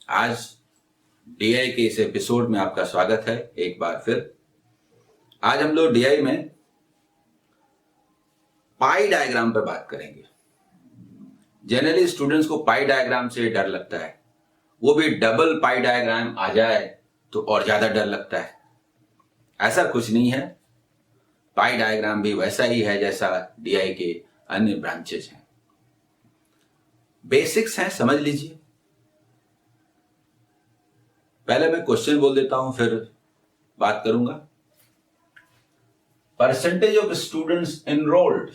आज डीआई के इस एपिसोड में आपका स्वागत है एक बार फिर। आज हम लोग डीआई में पाई डायग्राम पर बात करेंगे। जनरली स्टूडेंट्स को पाई डायग्राम से डर लगता है, वो भी डबल पाई डायग्राम आ जाए तो और ज्यादा डर लगता है। ऐसा कुछ नहीं है, पाई डायग्राम भी वैसा ही है जैसा डीआई के अन्य ब्रांचेस हैं। बेसिक्स हैं, समझ लीजिए। पहले मैं क्वेश्चन बोल देता हूं, फिर बात करूंगा। Percentage of students enrolled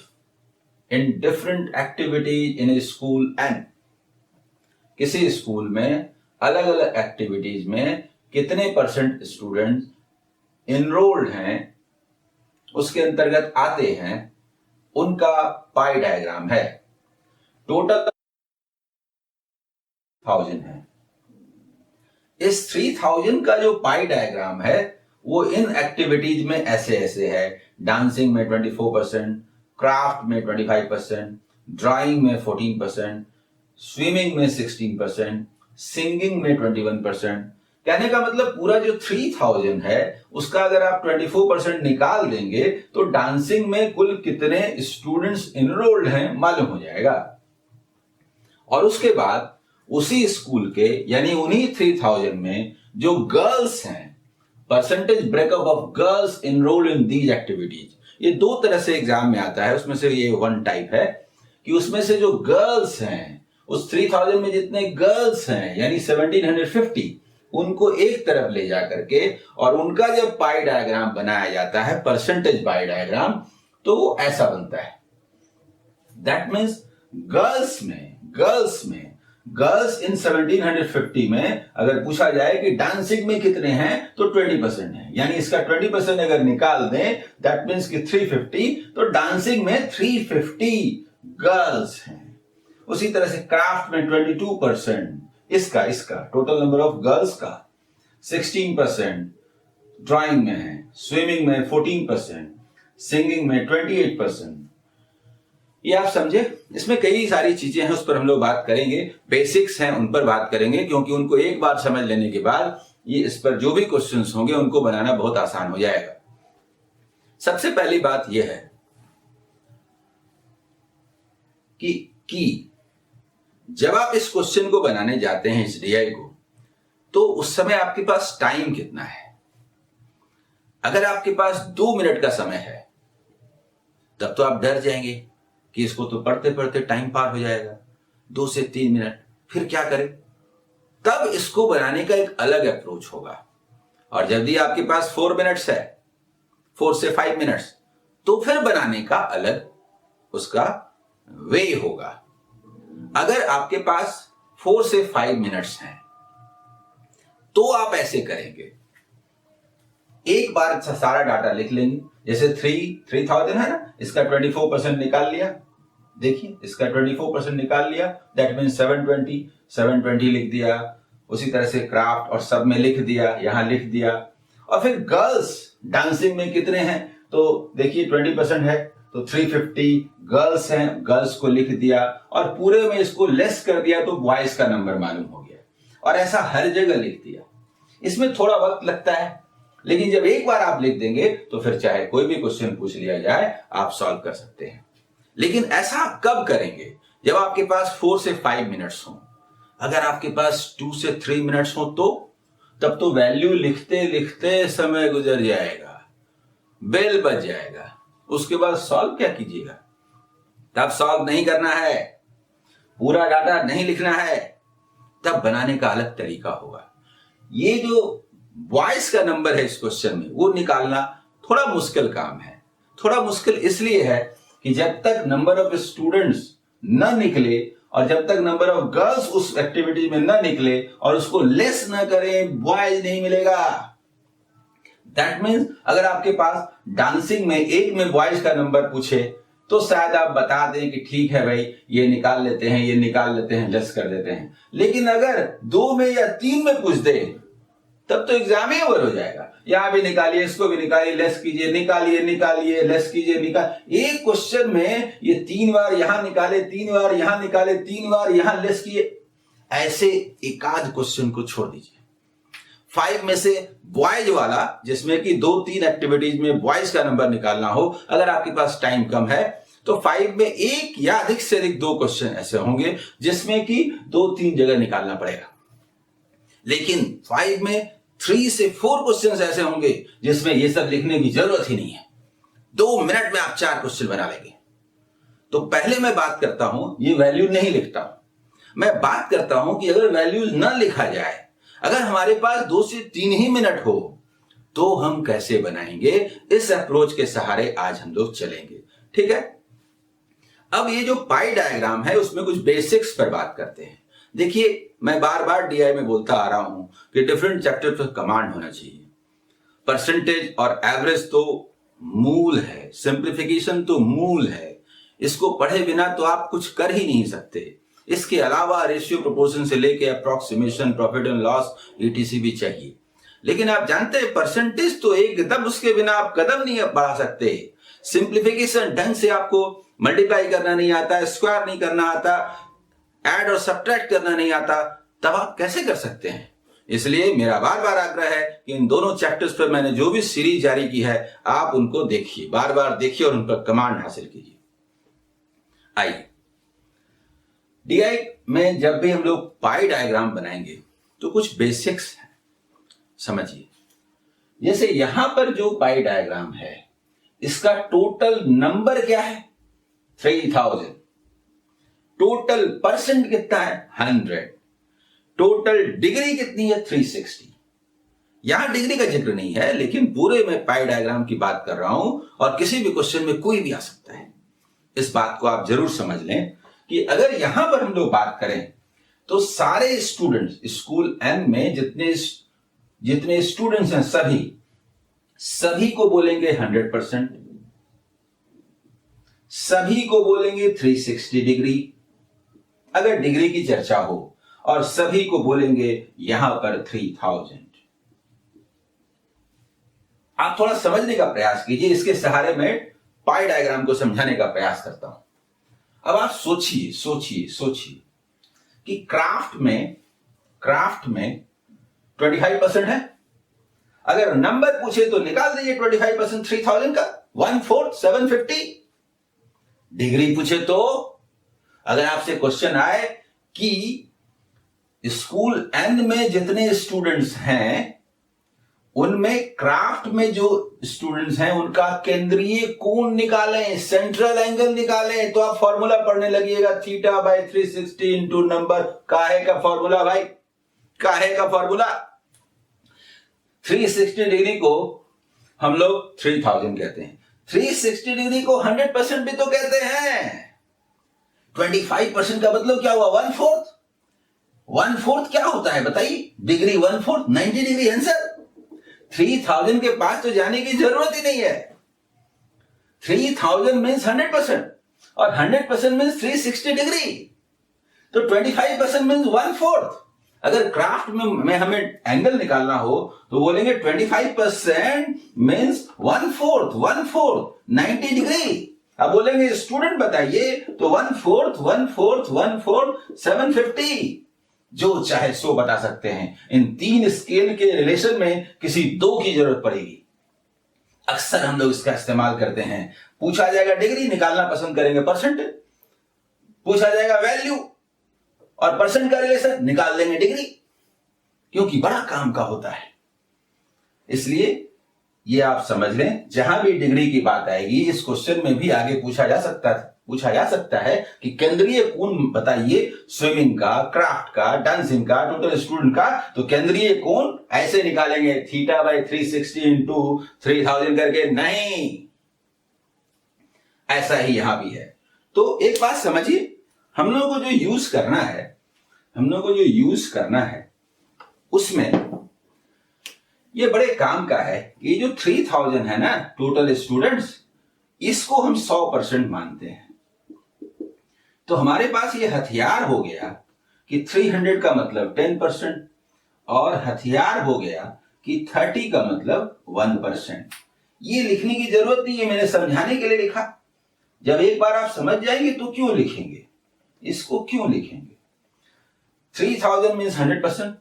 in different activities in A school and. किसी स्कूल में अलग अलग एक्टिविटीज में कितने परसेंट स्टूडेंट एनरोल्ड हैं, उसके अंतर्गत आते हैं, उनका पाई डायग्राम है। टोटल 1000 है। इस 3000 का जो पाई डायग्राम है वो इन एक्टिविटीज में ऐसे ऐसे है। डांसिंग में 24%, क्राफ्ट में 25%, ड्राइंग में 14%, स्विमिंग में 16%, सिंगिंग में 21%। कहने का मतलब पूरा जो 3000 है उसका अगर आप 24% निकाल देंगे तो डांसिंग में कुल कितने स्टूडेंट्स एनरोल्ड हैं मालूम हो जाएगा। और उसके बाद उसी स्कूल के यानी उन्हीं 3000 में जो गर्ल्स हैं, percentage breakup of girls enrolled in these activities. ये दो तरह से एग्जाम में आता है, उसमें से ये वन टाइप है कि उसमें से जो गर्ल्स हैं, उस 3000 में जितने गर्ल्स हैं यानी 1750, उनको एक तरफ ले जा करके और उनका जब पाई डायग्राम बनाया जाता है, परसेंटेज पाई डायग्राम, तो वो ऐसा बनता है। दैट मीन्स गर्ल्स इन 1750 में अगर पूछा जाए कि डांसिंग में कितने हैं तो 20% है, यानी इसका 20% अगर निकाल दें दैट मीन्स कि 350, तो डांसिंग में 350 गर्ल्स हैं। उसी तरह से क्राफ्ट में 22%, इसका टोटल नंबर ऑफ गर्ल्स का 16% ड्राइंग में है, स्विमिंग में 14%, सिंगिंग में 28%। ये आप समझे। इसमें कई सारी चीजें हैं, उस पर हम लोग बात करेंगे। बेसिक्स हैं, उन पर बात करेंगे, क्योंकि उनको एक बार समझ लेने के बाद ये इस पर जो भी क्वेश्चंस होंगे उनको बनाना बहुत आसान हो जाएगा। सबसे पहली बात यह है कि जब आप इस क्वेश्चन को बनाने जाते हैं, इस डीआई को, तो उस समय आपके पास टाइम कितना है। अगर आपके पास 2 मिनट का समय है तब तो आप डर जाएंगे कि इसको तो पढ़ते पढ़ते टाइम पार हो जाएगा, 2 से 3 मिनट, फिर क्या करें। तब इसको बनाने का एक अलग अप्रोच होगा। और जब भी आपके पास 4 मिनट्स है, 4 से 5 मिनट्स, तो फिर बनाने का अलग उसका वे होगा। अगर आपके पास 4 से 5 मिनट्स हैं तो आप ऐसे करेंगे, एक बार सारा डाटा लिख लेंगे। जैसे 3000 है ना, इसका 24% निकाल लिया। देखिए, इसका 24% निकाल लिया, दैट मीन्स 720 लिख दिया। उसी तरह से क्राफ्ट और सब में लिख दिया, यहां लिख दिया। और फिर गर्ल्स डांसिंग में कितने हैं, तो देखिए 20% है तो 350 गर्ल्स हैं, गर्ल्स को लिख दिया। और पूरे में इसको लेस कर दिया तो बॉयज का नंबर मालूम हो गया, और ऐसा हर जगह लिख दिया। इसमें थोड़ा वक्त लगता है, लेकिन जब एक बार आप लिख देंगे तो फिर चाहे कोई भी क्वेश्चन पूछ लिया जाए आप सॉल्व कर सकते हैं। लेकिन ऐसा आप कब करेंगे, जब आपके पास 4 से 5 मिनट्स हो। अगर आपके पास 2 से 3 मिनट्स हो तो तब तो वैल्यू लिखते लिखते समय गुजर जाएगा, बेल बज जाएगा। उसके बाद सॉल्व क्या कीजिएगा। तब सॉल्व नहीं करना है, पूरा डाटा नहीं लिखना है, तब बनाने का अलग तरीका होगा। ये जो वॉइस का नंबर है इस क्वेश्चन में, वो निकालना थोड़ा मुश्किल काम है। थोड़ा मुश्किल इसलिए है कि जब तक नंबर ऑफ स्टूडेंट्स न निकले और जब तक नंबर ऑफ गर्ल्स उस एक्टिविटी में न निकले और उसको लेस न करें, बॉयज नहीं मिलेगा। दैट मीन्स अगर आपके पास डांसिंग में एक में बॉयज का नंबर पूछे तो शायद आप बता दें कि ठीक है भाई, ये निकाल लेते हैं, ये निकाल लेते हैं, लेस कर देते हैं। लेकिन अगर 2 में या 3 में पूछ दे तब तो एग्जाम ही ओवर हो जाएगा। यहां भी निकालिए, इसको भी निकालिए, लेस कीजिए, निकालिए, लेस कीजिए, एक क्वेश्चन में ये 3 बार यहां निकाले, 3 बार यहां निकाले, 3 बार यहां लेस किए। ऐसे एक आध क्वेश्चन को छोड़ दीजिए। 5 में से बॉयज वाला, जिसमें कि 2-3 एक्टिविटीज में बॉयज का नंबर निकालना हो, अगर आपके पास टाइम कम है तो 5 में एक या अधिक से अधिक 2 क्वेश्चन ऐसे होंगे जिसमें कि 2-3 जगह निकालना पड़ेगा। लेकिन 5 में 3 से 4 क्वेश्चन ऐसे होंगे जिसमें ये सब लिखने की जरूरत ही नहीं है। 2 मिनट में आप 4 क्वेश्चन बना लेंगे। तो पहले मैं बात करता हूं, ये वैल्यू नहीं लिखता हूं, मैं बात करता हूं कि अगर वैल्यूज ना लिखा जाए, अगर हमारे पास 2 से 3 ही मिनट हो, तो हम कैसे बनाएंगे। इस अप्रोच के सहारे आज हम लोग चलेंगे, ठीक है। अब ये जो पाई डायग्राम है उसमें कुछ बेसिक्स पर बात करते हैं। देखिए, मैं बार बार डीआई में बोलता आ रहा हूं कि डिफरेंट चैप्टर पर कमांड होना चाहिए। परसेंटेज और एवरेज तो मूल है, सिंप्लीफिकेशन तो मूल है, इसको पढ़े बिना तो आप कुछ कर ही नहीं सकते। इसके अलावा रेशियो प्रोपोर्शन से लेके approximation, profit and loss, etc भी चाहिए। लेकिन आप जानते हैं परसेंटेज तो एकदम उसके बिना आप कदम नहीं बढ़ा सकते। सिंप्लीफिकेशन ढंग से आपको मल्टीप्लाई करना नहीं आता, स्क्वायर नहीं करना आता, ऐड और सब्ट्रैक्ट करना नहीं आता, तब आप कैसे कर सकते हैं। इसलिए मेरा बार बार आग्रह है कि इन दोनों चैप्टर्स पर मैंने जो भी सीरीज जारी की है आप उनको देखिए, बार बार देखिए और उन पर कमांड हासिल कीजिए। आइए, डीआई में जब भी हम लोग पाई डायग्राम बनाएंगे तो कुछ बेसिक्स हैं, समझिए। जैसे यहां पर जो पाई डायग्राम है इसका टोटल नंबर क्या है, 3000। टोटल परसेंट कितना है, 100। टोटल डिग्री कितनी है, 360। यहां डिग्री का जिक्र नहीं है, लेकिन पूरे में पाई डायग्राम की बात कर रहा हूं और किसी भी क्वेश्चन में कोई भी आ सकता है। इस बात को आप जरूर समझ लें कि अगर यहां पर हम लोग बात करें तो सारे स्टूडेंट्स स्कूल एन में जितने स्टूडेंट्स हैं सभी को बोलेंगे 100%, सभी को बोलेंगे 360 डिग्री अगर डिग्री की चर्चा हो, और सभी को बोलेंगे यहां पर 3000। आप थोड़ा समझने का प्रयास कीजिए, इसके सहारे में पाई डायग्राम को समझाने का प्रयास करता हूं। अब आप सोचिए कि क्राफ्ट में 25% है। अगर नंबर पूछे तो निकाल दीजिए 25% 3000 का, 1/4 750। डिग्री पूछे तो अगर आपसे क्वेश्चन आए कि स्कूल एन में जितने स्टूडेंट्स हैं उनमें क्राफ्ट में जो स्टूडेंट्स हैं उनका केंद्रीय कोण निकालें, सेंट्रल एंगल निकालें, तो आप फॉर्मूला पढ़ने लगिएगा, θ/360 इंटू नंबर। काहे का फॉर्मूला भाई, काहे का फॉर्मूला। 360 डिग्री को हम लोग 3000 कहते हैं, 360 डिग्री को 100% भी तो कहते हैं। 25% का मतलब क्या हुआ, 1/4। 1/4 क्या होता है बताइए, डिग्री 1/4 90 डिग्री आंसर। 3000 के पास तो जाने की जरूरत ही नहीं है। 3000 मीन्स 100% और 100% मीन्स 360 डिग्री, तो 25% मीन्स 1/4। अगर क्राफ्ट में हमें एंगल निकालना हो तो बोलेंगे 25% मीन्स 1/4 90 डिग्री। अब बोलेंगे स्टूडेंट बताइए, तो 1/4 750, जो चाहे सो बता सकते हैं। इन 3 स्केल के रिलेशन में किसी 2 की जरूरत पड़ेगी। अक्सर हम लोग इसका इस्तेमाल करते हैं। पूछा जाएगा डिग्री, निकालना पसंद करेंगे परसेंट। पूछा जाएगा वैल्यू और परसेंट का रिलेशन, निकाल देंगे डिग्री, क्योंकि बड़ा काम का होता है। इसलिए ये आप समझ लें, जहां भी डिग्री की बात आएगी इस क्वेश्चन में भी आगे पूछा जा सकता है कि केंद्रीय कोण बताइए, स्विमिंग का, क्राफ्ट का, डांसिंग का, टोटल स्टूडेंट का, तो केंद्रीय कोण ऐसे निकालेंगे θ/360 इंटू 3000 करके। नहीं, ऐसा ही यहां भी है। तो एक बात समझिए, हम लोगों को जो यूज करना है उसमें ये बड़े काम का है। ये जो 3000 है ना टोटल स्टूडेंट्स, इसको हम 100% मानते हैं। तो हमारे पास ये हथियार हो गया कि 300 का मतलब 10% और हथियार हो गया कि 30 का मतलब 1%। ये लिखने की जरूरत नहीं है, मैंने समझाने के लिए लिखा। जब एक बार आप समझ जाएंगे तो क्यों लिखेंगे, इसको क्यों लिखेंगे। 3000 मीन्स 100%,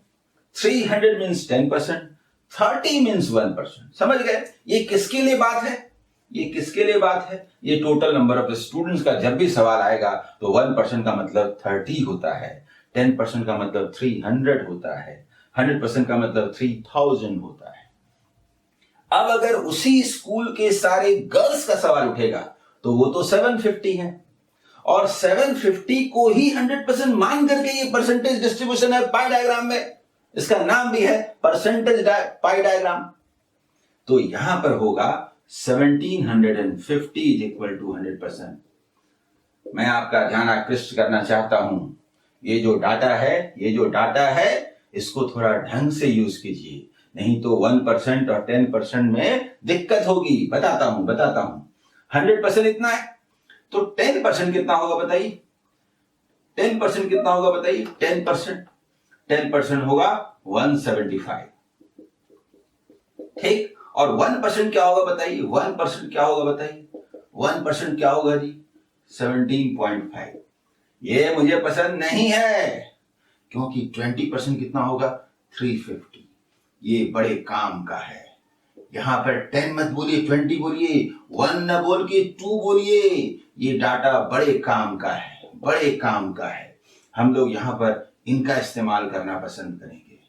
300 मीन्स 10%, 30 मीन्स 1%। समझ गए? ये किसके लिए बात है? ये किसके लिए बात है? ये टोटल नंबर ऑफ स्टूडेंट्स का जब भी सवाल आएगा तो 1% का मतलब 30 होता है, 10% का मतलब 300 होता है, 100% का मतलब 3000 होता है। अब अगर उसी स्कूल के सारे गर्ल्स का सवाल उठेगा तो वो तो 750 है, और 750 को ही 100% मान करके ये परसेंटेज डिस्ट्रीब्यूशन है पाई डायग्राम में। इसका नाम भी है परसेंटेज पाई डायग्राम। तो यहां पर होगा 1750 इज इक्वल टू 100%। मैं आपका ध्यान आकृष्ट करना चाहता हूं, ये जो डाटा है इसको थोड़ा ढंग से यूज कीजिए, नहीं तो 1% और 10% में दिक्कत होगी। बताता हूं 100% इतना है, तो 10% कितना होगा बताइए? 10% कितना होगा बताइए? 10% होगा 175, ठीक। और 1% क्या होगा बताइए? 1% क्या होगा बताइए? 1% क्या होगा जी? 17.5। ये मुझे पसंद नहीं है, क्योंकि 20% कितना होगा? 350। ये बड़े काम का है। यहां पर 10 मत बोलिए, 20 बोलिए, 1 न बोल के 2 बोलिए। ये डाटा बड़े काम का है, बड़े काम का है। हम लोग यहां पर इनका इस्तेमाल करना पसंद करेंगे।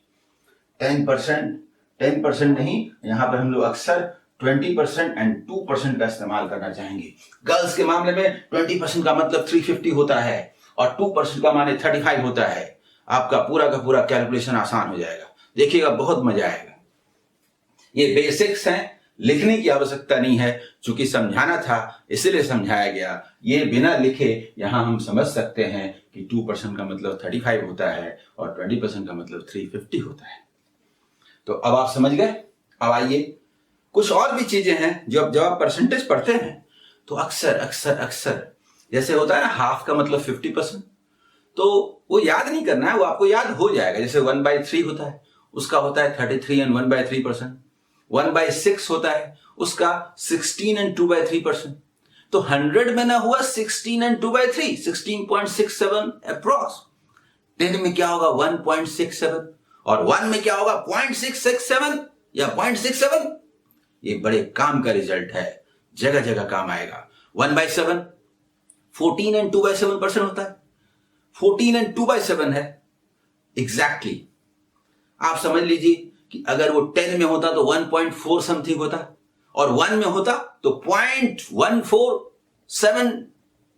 10% नहीं, यहां पर हम लोग अक्सर 20% एंड 2% का इस्तेमाल करना चाहेंगे। गर्ल्स के मामले में 20% का मतलब 350 होता है और 2% का माने 35 होता है। आपका पूरा का पूरा कैलकुलेशन आसान हो जाएगा, देखिएगा बहुत मजा आएगा। ये बेसिक्स हैं, लिखने की आवश्यकता नहीं है, चूंकि समझाना था इसलिए समझाया गया। ये बिना लिखे यहां हम समझ सकते हैं कि 2% का मतलब 35 होता है और 20% का मतलब 350 होता है। तो अब आप समझ गए। अब आइए, कुछ और भी चीजें हैं जो जब आप परसेंटेज पढ़ते हैं तो अक्सर अक्सर अक्सर जैसे होता है ना, हाफ का मतलब 50%, तो वो याद नहीं करना है, वो आपको याद हो जाएगा। जैसे 1/3 होता है, उसका होता है 33 एंड 1/3%। 1/6 होता है, उसका 16 एंड 2/3%। तो 100 में ना हुआ 16 एंड 2/3, 16.67 अप्रॉक्स। 10 में क्या होगा? 1.67, और 1 में क्या होगा? 0.667 या 0.67। ये बड़े काम का रिजल्ट है, जगह जगह काम आएगा। 1/7 14 एंड 2/7% होता है, 14 एंड 2/7 है एग्जैक्टली। आप समझ लीजिए कि अगर वो 10 में होता तो 1.4 समथिंग होता, और 1 में होता तो 0.147,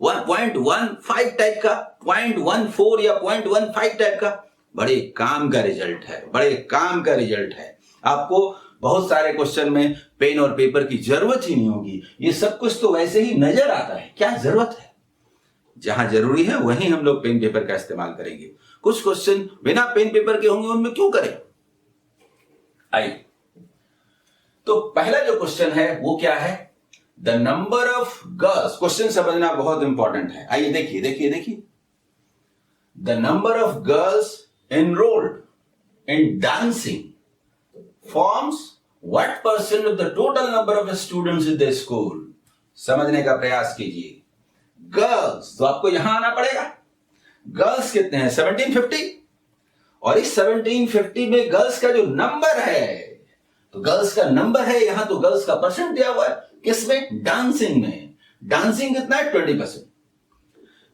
1.15 टाइप का, 0.14 या 0.15 टाइप का। बड़े काम का रिजल्ट है, बड़े काम का रिजल्ट है। आपको बहुत सारे क्वेश्चन में पेन और पेपर की जरूरत ही नहीं होगी, ये सब कुछ तो वैसे ही नजर आता है। क्या जरूरत है? जहां जरूरी है वहीं हम लोग पेन पेपर का इस्तेमाल करेंगे। कुछ क्वेश्चन बिना पेन पेपर के होंगे, उनमें क्यों करें? आइए, तो पहला जो क्वेश्चन है वो क्या है? The number of girls. Question समझना बहुत इंपॉर्टेंट है। आइए देखिए देखिए देखिए, the number of girls enrolled in dancing forms what percent of the total number of students in the school? समझने का प्रयास कीजिए। गर्ल्स, तो आपको यहां आना पड़ेगा। गर्ल्स कितने हैं? 1750, और इस 1750 में गर्ल्स का जो नंबर है, तो गर्ल्स का नंबर है यहां, तो गर्ल्स का परसेंट दिया हुआ है किसमें? डांसिंग में। डांसिंग कितना है? 20%।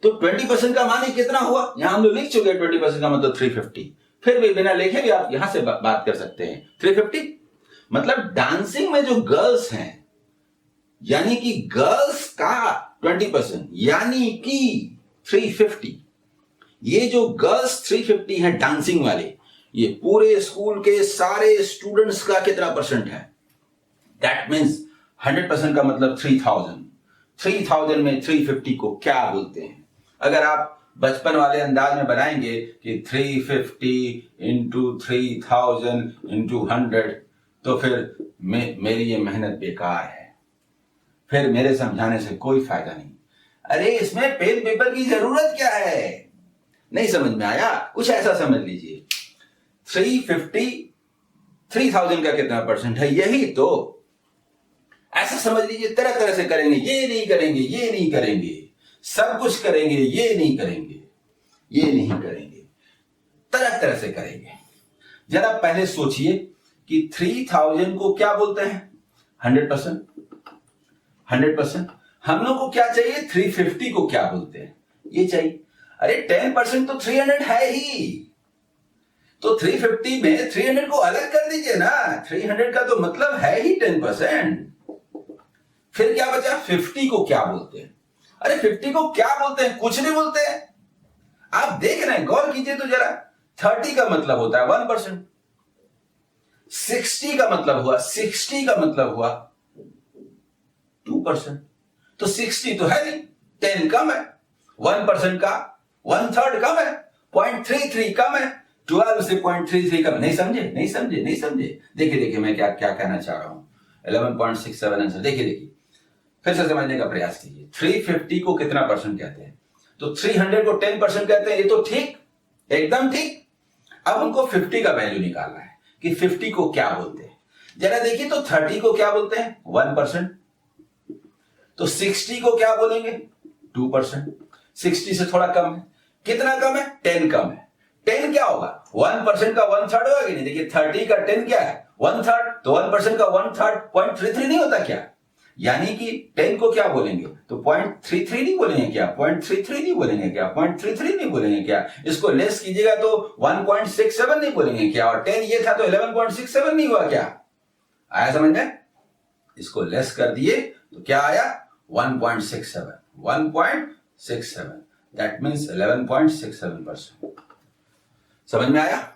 तो 20% का माने कितना हुआ? यहां हम लोग लिख चुके हैं 20% का मतलब 350। फिर भी बिना लिखे भी आप यहां से बात कर सकते हैं। 350 मतलब डांसिंग में जो गर्ल्स हैं, यानी कि गर्ल्स का 20%, यानी कि 350। ये जो गर्ल्स 350 हैं डांसिंग वाले, ये पूरे स्कूल के सारे स्टूडेंट्स का कितना परसेंट है? दैट मीन्स 100% का मतलब 3000। 3000 में 350 को क्या बोलते हैं? अगर आप बचपन वाले अंदाज में बनाएंगे कि 350 इंटू 3000 इंटू 100, तो फिर मेरी ये मेहनत बेकार है, फिर मेरे समझाने से कोई फायदा नहीं। अरे इसमें पेन पेपर की जरूरत क्या है? नहीं समझ में आया? कुछ ऐसा समझ लीजिए, 350 3000 का कितना परसेंट है, यही तो। ऐसा समझ लीजिए, तरह तरह से करेंगे, ये नहीं करेंगे, ये नहीं करेंगे, सब कुछ करेंगे, ये नहीं करेंगे, ये नहीं करेंगे। तरह तरह से करेंगे। जरा पहले सोचिए कि 3000 को क्या बोलते हैं? 100%। 100%। हम लोग को क्या चाहिए? 350 को क्या बोलते हैं? ये चाहिए। अरे 10% तो 300 है ही, तो 350 में 300 को अलग कर दीजिए ना। 300 का तो मतलब है ही 10%। फिर क्या बचा? 50 को क्या बोलते हैं? अरे 50 को क्या बोलते हैं? कुछ नहीं बोलते हैं। आप देख रहे हैं, गौर कीजिए तो जरा। 30 का मतलब होता है 1%। 60 का मतलब हुआ 2%। तो 60 तो है नहीं, 10 कम है, 1% का 1/3 कम है, 0.33 कम है, 12 से 0.33 कम। नहीं समझे। देखिए मैं क्या कहना चाह रहा हूं। 11.67 आंसर। देखिए फिर से समझने का प्रयास कीजिए। 350 को कितना परसेंट कहते हैं? तो 300 को 10% कहते हैं। ये तो ठीक, एकदम ठीक। अब हमको 50 का वैल्यू निकालना है कि 50 को क्या बोलते हैं। जरा देखिए तो 30 को क्या बोलते हैं? 1%। तो 60 को क्या बोलेंगे? 2%। 60 से थोड़ा कम है। कितना कम है? 10 कम है। 10 क्या होगा? 1% का 1/3 होगा कि नहीं? देखिए 30 का 10 क्या है? 1/3। तो 1% का 1/3 0.33 नहीं होता क्या? यानी कि 10 को क्या बोलेंगे? तो 0.33 नहीं बोलेंगे क्या? 0.33 नहीं बोलेंगे क्या? 0.33 नहीं बोलेंगे क्या? इसको लेस कीजिएगा तो 1.67 नहीं बोलेंगे क्या? और 10 ये था तो 11.67 नहीं हुआ क्या? आया समझ में? इसको लेस कर दिए तो क्या आया? 1.67। 1.67 दैट मीन्स 11.67%। समझ में आया?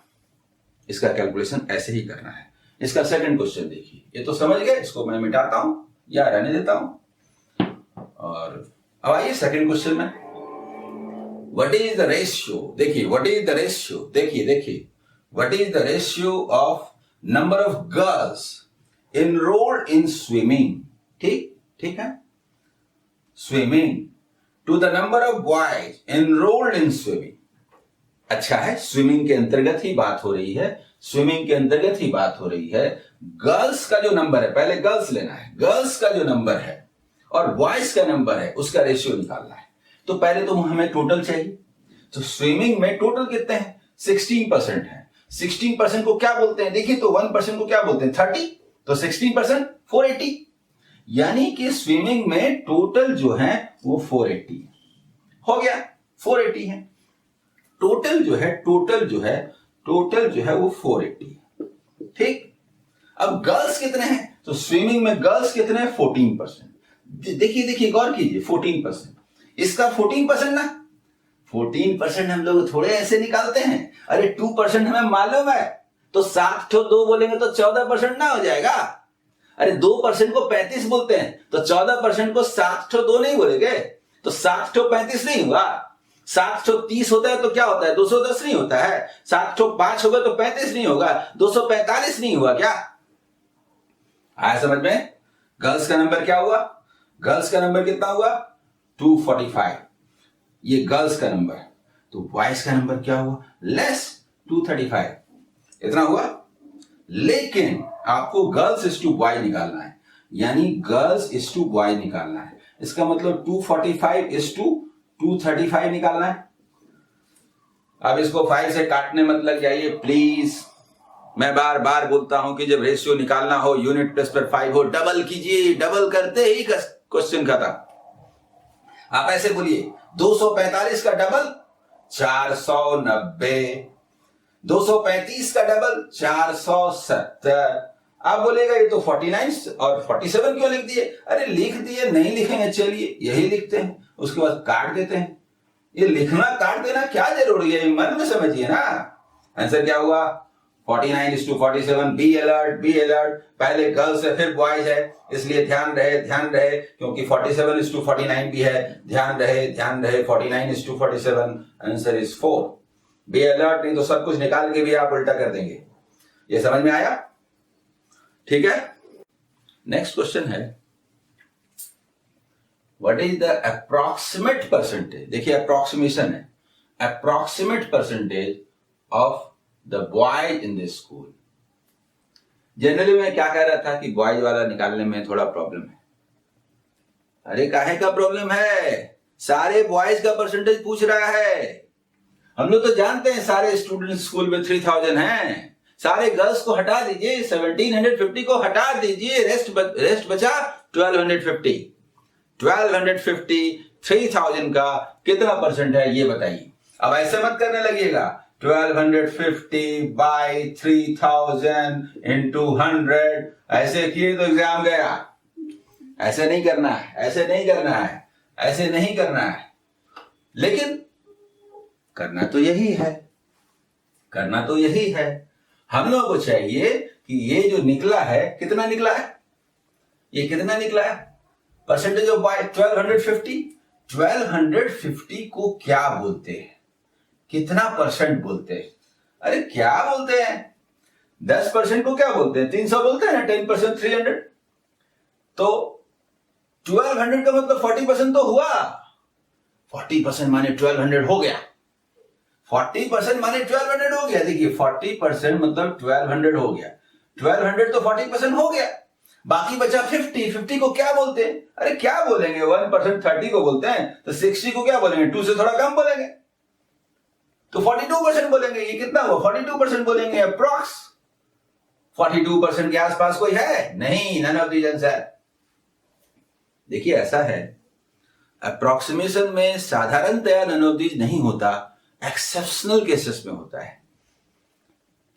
इसका कैलकुलेशन ऐसे ही करना है। इसका सेकंड क्वेश्चन देखिए। ये तो समझ गए, इसको मैं मिटाता हूं या रहने देता हूं। और अब आइए सेकंड क्वेश्चन में। What is the ratio? देखिए व्हाट इज द रेशियो, देखिए what is the ratio of number of girls enrolled in swimming? ठीक है, swimming to the number of boys enrolled in swimming। अच्छा है, स्विमिंग के अंतर्गत ही बात हो रही है, गर्ल्स का जो नंबर है, पहले गर्ल्स लेना है, गर्ल्स का जो नंबर है और बॉयज का नंबर है उसका रेशियो निकालना है। तो पहले तो हमें टोटल चाहिए। तो स्विमिंग में टोटल कितने हैं? 16% है। 16% को क्या बोलते हैं? देखिए तो 1% को क्या बोलते हैं? 30। तो 16% 480। यानी कि स्विमिंग में टोटल जो है वो 480 हो गया। 480 है टोटल जो है वो 480 है। ठीक। अब गर्ल्स कितने हैं? तो स्विमिंग में गर्ल्स कितने हैं? 14%। देखिए गौर कीजिए, 14%। इसका 14% ना, 14% हम लोग थोड़े ऐसे निकालते हैं। अरे 2% हमें मालूम है, तो 7 ठो 2 बोलेंगे तो 14% ना हो जाएगा। अरे 2% को 35 बोलते हैं, तो 14% को 7 ठो 2 नहीं बोलेंगे, तो 7 ठो 35 नहीं हुआ। 7 ठो 30 होता है तो क्या होता है? 210 नहीं होता है। 7 ठो 5 होगा तो 35 नहीं होगा, 245 नहीं हुआ क्या? आया समझ में? गर्ल्स का नंबर क्या हुआ? गर्ल्स का नंबर कितना हुआ? 245। ये गर्ल्स का नंबर। तो बॉयज का नंबर क्या हुआ? लेस 235, इतना हुआ। लेकिन आपको गर्ल्स इज टू बॉय निकालना है, यानी गर्ल्स इज टू बॉय निकालना है। इसका मतलब 245 इज टू 235 निकालना है। अब इसको 5 से काटने मत लग जाइए प्लीज। मैं बार बार बोलता हूं कि जब रेशियो निकालना हो, यूनिट प्लस पर 5 हो, डबल कीजिए। डबल करते ही क्वेश्चन खत्म। आप ऐसे बोलिए 245 का डबल 490, 235 का डबल 470। आप बोलेगा ये तो 49 और 47 क्यों लिख दिए? अरे लिख दिए, नहीं लिखेंगे चलिए यही लिखते हैं, उसके बाद काट देते हैं। ये लिखना काट देना क्या जरूरी है, मन में समझिए ना। आंसर क्या हुआ? 49:47। Be alert. पहले गर्ल्स है फिर बॉयज है, इसलिए ध्यान रहे क्योंकि 47:49 भी है। ध्यान रहे 49:47। Answer is 4। बी अलर्ट, नहीं तो सब कुछ निकाल के भी आप उल्टा कर देंगे। ये समझ में आया? ठीक है। नेक्स्ट क्वेश्चन है, what is the approximate percentage? देखिए अप्रोक्सीमेशन है, approximate percentage of the boys in this school. Generally मैं क्या कह रहा था कि बॉयज वाला निकालने में थोड़ा प्रॉब्लम है। अरे काहे का प्रॉब्लम है? सारे बॉयज का परसेंटेज पूछ रहा है हम लोग तो जानते हैं सारे स्टूडेंट स्कूल में 3000 हैं, सारे गर्ल्स को हटा दीजिए, 1750 को हटा दीजिए, रेस्ट बचा 1250। 1250 3000 का कितना परसेंट है ये बताइए। अब ऐसे मत करने लगिएगा 1250 बाई 3000 इंटू 100, ऐसे किए तो एग्जाम गया। ऐसे नहीं करना है, ऐसे नहीं करना है, ऐसे नहीं करना है। लेकिन करना तो यही है, करना तो यही है। हम लोगों को चाहिए कि ये जो निकला है, कितना निकला है, ये कितना निकला है परसेंटेज ऑफ बाय 1250। 1250 को क्या बोलते हैं, कितना परसेंट बोलते हैं? अरे क्या बोलते हैं, 10% को क्या बोलते हैं, 300 बोलते हैं ना, 10% 300। तो 1200 का मतलब 40% तो हुआ। 40% माने 1200 हो गया, 40% माने 1200 हो गया। देखिए 40% मतलब 1200 हो गया, 1200 तो 40% हो गया, बाकी बचा 50 को क्या बोलते हैं? अरे क्या बोलेंगे, 1% 30 को बोलते हैं, तो 60 को क्या बोलेंगे, 2 से थोड़ा कम बोलेंगे, तो 42% बोलेंगे। ये कितना हुआ, 42% बोलेंगे अप्रॉक्स। 42% के आसपास कोई है नहीं, नन ऑफ दीज आंसर। देखिए ऐसा है, अप्रोक्सीमेशन में साधारणतया नन ऑफ दीज नहीं होता, एक्सेप्शनल केसेस में होता है,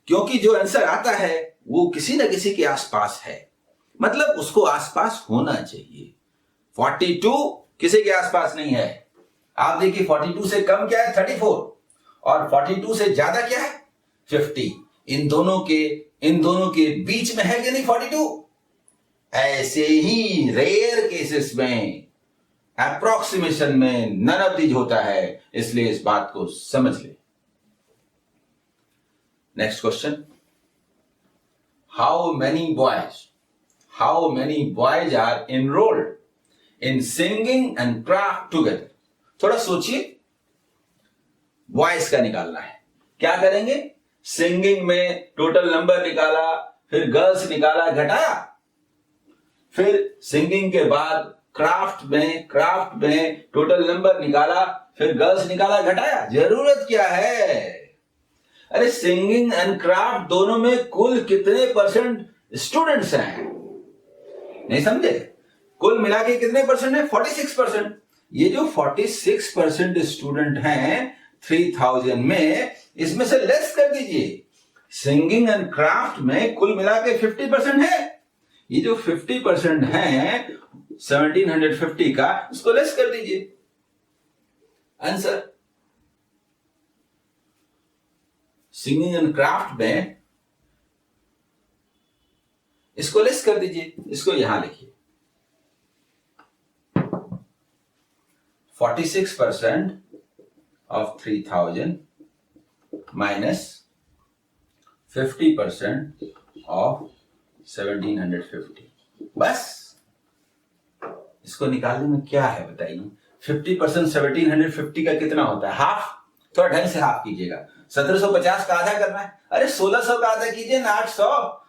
क्योंकि जो आंसर आता है वो किसी न किसी के आसपास है, मतलब उसको आसपास होना चाहिए। 42 किसी के आसपास नहीं है। आप देखिए 42 से कम क्या है, 34, और 42 से ज्यादा क्या है, 50। इन दोनों के बीच में है कि नहीं 42? ऐसे ही रेयर केसेस में, अप्रोक्सीमेशन में नन ऑफ दीज होता है, इसलिए इस बात को समझ ले। Next question, how many boys are enrolled in singing and craft together? थोड़ा सोचिए, बॉयज का निकालना है, क्या करेंगे? सिंगिंग में टोटल नंबर निकाला, फिर गर्ल्स निकाला, घटाया, फिर सिंगिंग के बाद क्राफ्ट में टोटल नंबर निकाला, फिर गर्ल्स निकाला, घटाया। जरूरत क्या है? अरे सिंगिंग एंड क्राफ्ट दोनों में कुल कितने परसेंट स्टूडेंट्स हैं, नहीं समझे? कुल मिला के कितने परसेंट है, 46%। ये जो 46% स्टूडेंट हैं 3000 में, इसमें से लेस कर दीजिए। सिंगिंग एंड क्राफ्ट में कुल मिला के 50% है, ये जो 50% है 1750 का, इसको लेस कर दीजिए। आंसर सिंगिंग एंड क्राफ्ट में इसको लेस कर दीजिए, इसको यहां लिखिए। 46% of 3000 minus 50% of 1750। बस इसको निकालने में क्या है बताइए? 50% 1750 का कितना होता है, हाफ। थोड़ा ढंग से हाफ कीजिएगा। 1750 का आधा करना है, अरे 1600 का आधा कीजिए ना, 800,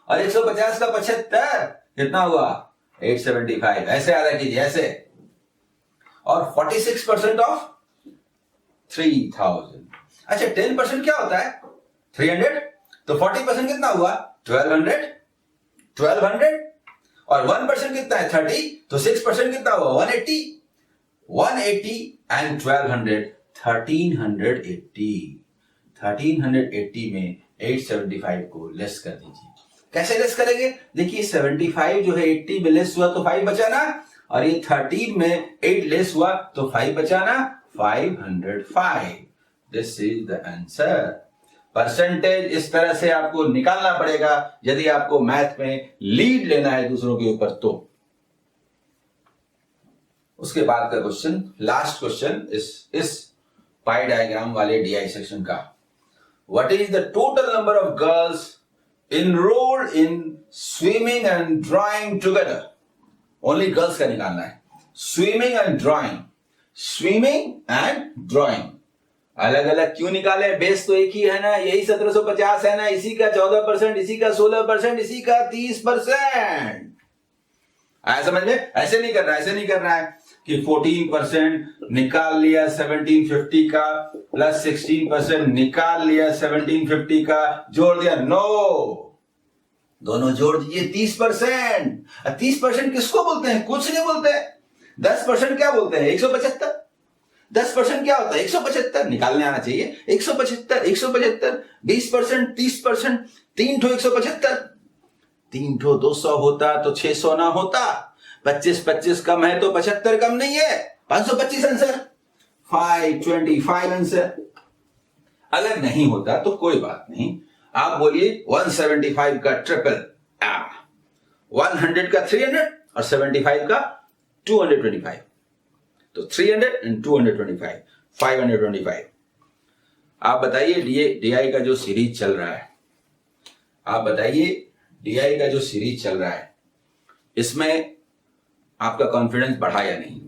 और 150 का 75, कितना हुआ, 875। ऐसे आधा कीजिए, ऐसे। और 46% ऑफ 3000, अच्छा 10% क्या होता है, 300, तो 40% कितना हुआ, 1200, और 1% कितना है, 30, तो 6% कितना हुआ, 180 एंड 1200, 1380 में 875 को लेस कर दीजिए। कैसे लेस करेंगे? देखिए 75 जो है 80 में लेस हुआ तो 5 बचा ना, और ये 13 में 8 लेस हुआ तो 5 बचा ना, 505। This is the answer. Percentage इस तरह से आपको निकालना पड़ेगा यदि आपको मैथ में लीड लेना है दूसरों के ऊपर तो। उसके बाद का क्वेश्चन, लास्ट क्वेश्चन इस पाई डायग्राम वाले DI सेक्शन का, what is the total number of girls enrolled in swimming and drawing together? Only girls का निकालना है। स्विमिंग एंड ड्राइंग अलग अलग क्यों निकाले, बेस तो एक ही है ना, यही 1750 है ना, इसी का 14%, इसी का 16%, इसी का 30%। आया समझ में? ऐसे नहीं करना है। कि 14% निकाल लिया 1750 का प्लस 16% निकाल लिया 1750 का, जोड़ दिया। नो, दोनों जोड़ दीजिए 30%। 30% किसको बोलते हैं? कुछ नहीं बोलते हैं। 10% क्या बोलते हैं? 175। 10% क्या होता है? 175 निकालने आना चाहिए। 175 175, 20%, 30%, 3 ठो 175, 3 ठो 200 होता तो 600 ना होता। 25 कम है तो 75 कम नहीं है। 525 आंसर, 525 आंसर। अगर नहीं होता तो कोई बात नहीं, आप बोलिए 175 का ट्रिपल, 100 का 300 और 75 का 225। तो 300 and 225, 525। आप बताइए डीआई का जो सीरीज चल रहा है, आप बताइए डीआई का जो सीरीज चल रहा है, इसमें आपका कॉन्फिडेंस बढ़ा या नहीं?